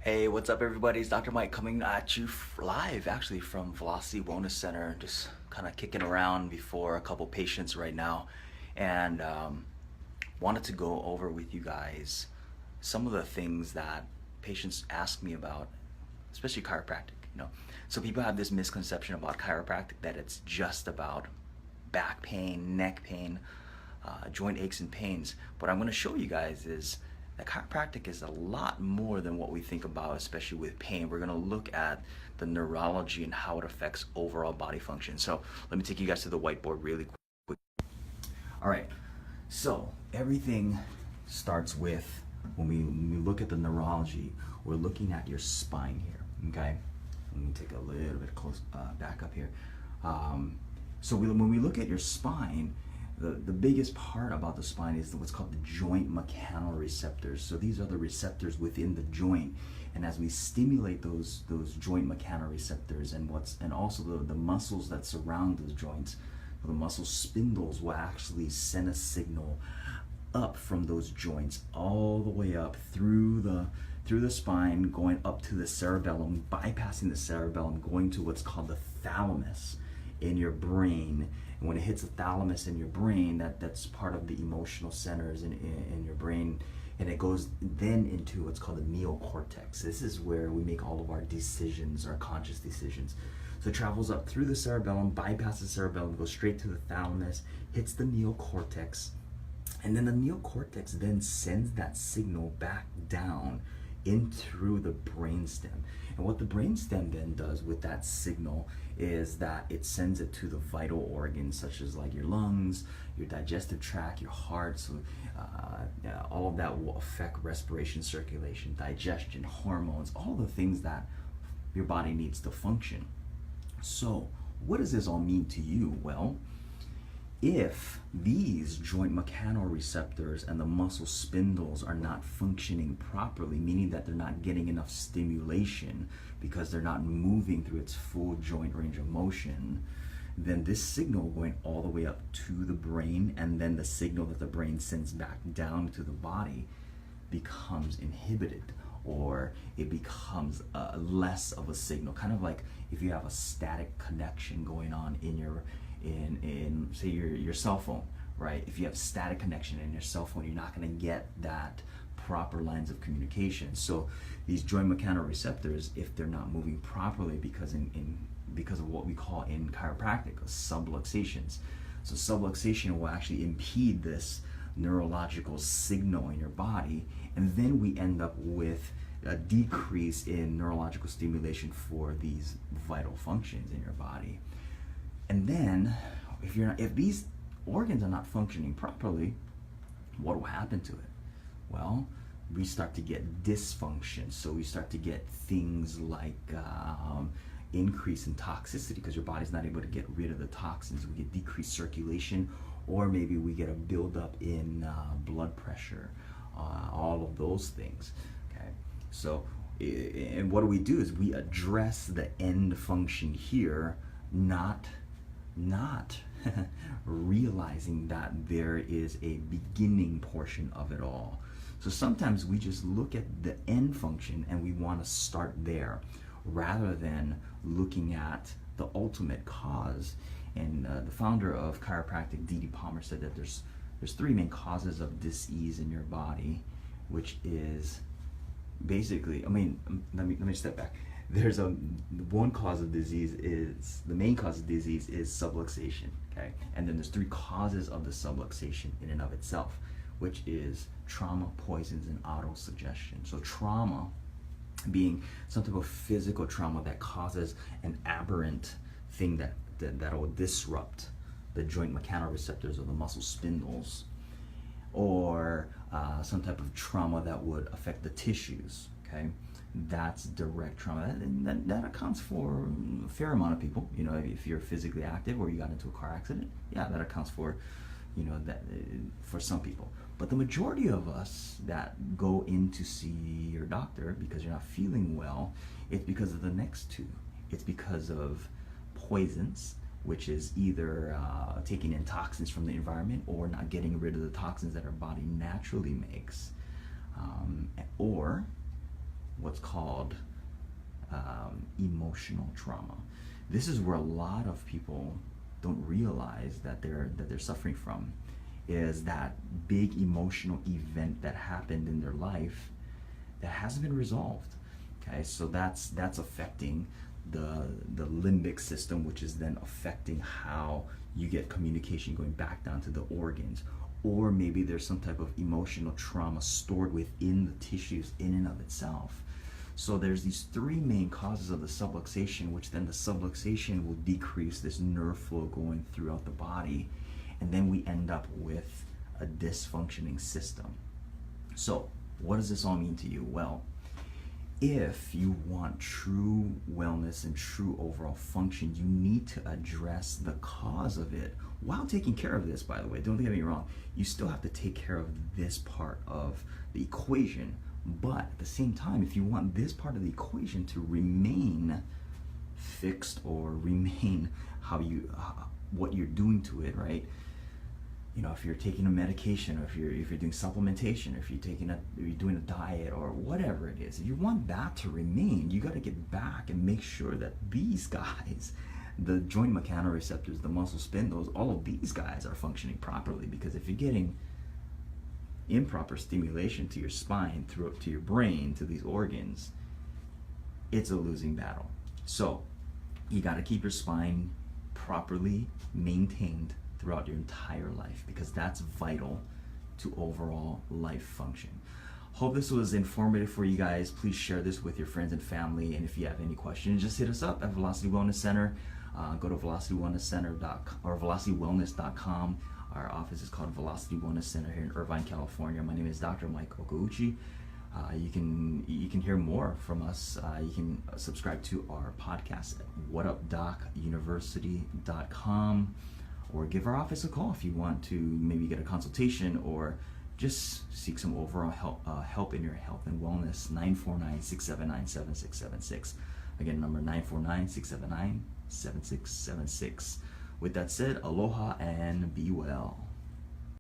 Hey, what's up, everybody? It's Dr. Mike coming at you live, actually, from Velocity Wellness Center. Just kind of kicking around before a couple patients right now, and wanted to go over with you guys some of the things that patients ask me about, especially chiropractic. So people have this misconception about chiropractic that it's just about back pain, neck pain, joint aches and pains. What I'm going to show you guys is that chiropractic is a lot more than what we think about, especially with pain. We're going to look at the neurology and how it affects overall body function. So let me take you guys to the whiteboard really quick. All right, so everything starts with when we look at the neurology, we're looking at your spine here, okay? Let me take a little bit close back up here. When we look at your spine, the biggest part about the spine is what's called the joint mechanoreceptors. So these are the receptors within the joint, and as we stimulate those joint mechanoreceptors and also the muscles that surround those joints, the muscle spindles will actually send a signal up from those joints all the way up through the spine, going up to the cerebellum, bypassing the cerebellum, going to what's called the thalamus in your brain. And when it hits the thalamus in your brain, that's part of the emotional centers in your brain, and it goes then into what's called the neocortex. This is where we make all of our decisions, our conscious decisions. So it travels up through the cerebellum, bypasses the cerebellum, goes straight to the thalamus, hits the neocortex, and then the neocortex then sends that signal back down in through the brainstem. And what the brainstem then does with that signal is that it sends it to the vital organs, such as like your lungs, your digestive tract, your heart. So all of that will affect respiration, circulation, digestion, hormones, all the things that your body needs to function. So what does this all mean to you? Well, if these joint mechanoreceptors and the muscle spindles are not functioning properly, meaning that they're not getting enough stimulation because they're not moving through its full joint range of motion, then this signal going all the way up to the brain, and then the signal that the brain sends back down to the body, becomes inhibited, or it becomes less of a signal. Kind of like if you have a static connection going on in your say your cell phone, right? If you have static connection in your cell phone, you're not going to get that proper lines of communication. So these joint mechanoreceptors, if they're not moving properly, because of what we call in chiropractic subluxations. So subluxation will actually impede this neurological signal in your body, and then we end up with a decrease in neurological stimulation for these vital functions in your body. And then, if these organs are not functioning properly, what will happen to it? Well, we start to get dysfunction. So we start to get things like increase in toxicity, because your body's not able to get rid of the toxins. We get decreased circulation, or maybe we get a buildup in blood pressure, all of those things. Okay, so and what we do is we address the end function here, not realizing that there is a beginning portion of it all. So sometimes we just look at the end function and we want to start there, rather than looking at the ultimate cause. And the founder of chiropractic, D.D. Palmer, said that there's three main causes of dis-ease in your body, which is basically, let me step back. There's one cause of disease is, the main cause of disease is subluxation, okay? And then there's three causes of the subluxation in and of itself, which is trauma, poisons, and autosuggestion. So trauma being some type of physical trauma that causes an aberrant thing that will disrupt the joint mechanoreceptors or the muscle spindles, or some type of trauma that would affect the tissues, okay? That's direct trauma. That accounts for a fair amount of people. If you're physically active or you got into a car accident, yeah, that accounts for, that for some people. But the majority of us that go in to see your doctor because you're not feeling well, it's because of the next two. It's because of poisons, which is either taking in toxins from the environment or not getting rid of the toxins that our body naturally makes, or what's called emotional trauma. This is where a lot of people don't realize that they're suffering from, is that big emotional event that happened in their life that hasn't been resolved. Okay, so that's affecting the limbic system, which is then affecting how you get communication going back down to the organs. Or maybe there's some type of emotional trauma stored within the tissues in and of itself. So there's these three main causes of the subluxation, which then the subluxation will decrease this nerve flow going throughout the body, and then we end up with a dysfunctioning system. So what does this all mean to you? Well, if you want true wellness and true overall function, you need to address the cause of it while taking care of this, by the way. Don't get me wrong. You still have to take care of this part of the equation. But at the same time, if you want this part of the equation to remain fixed or remain what you're doing to it, right? You know, if you're taking a medication, or if you're doing supplementation, or if you're doing a diet, or whatever it is, if you want that to remain, you got to get back and make sure that these guys, the joint mechanoreceptors, the muscle spindles, all of these guys are functioning properly. Because if you're getting improper stimulation to your spine, to your brain, to these organs, it's a losing battle. So you got to keep your spine properly maintained throughout your entire life, because that's vital to overall life function. Hope this was informative for you guys. Please share this with your friends and family, and if you have any questions, just hit us up at Velocity Wellness Center. Go to velocitywellnesscenter.com or velocitywellness.com. Our office is called Velocity Wellness Center here in Irvine, California. My name is Dr. Mike Okouchi. You can hear more from us. You can subscribe to our podcast at whatupdocuniversity.com, or give our office a call if you want to maybe get a consultation or just seek some overall help in your health and wellness. 949-679-7676. Again, number 949-679-7676. With that said, aloha and be well.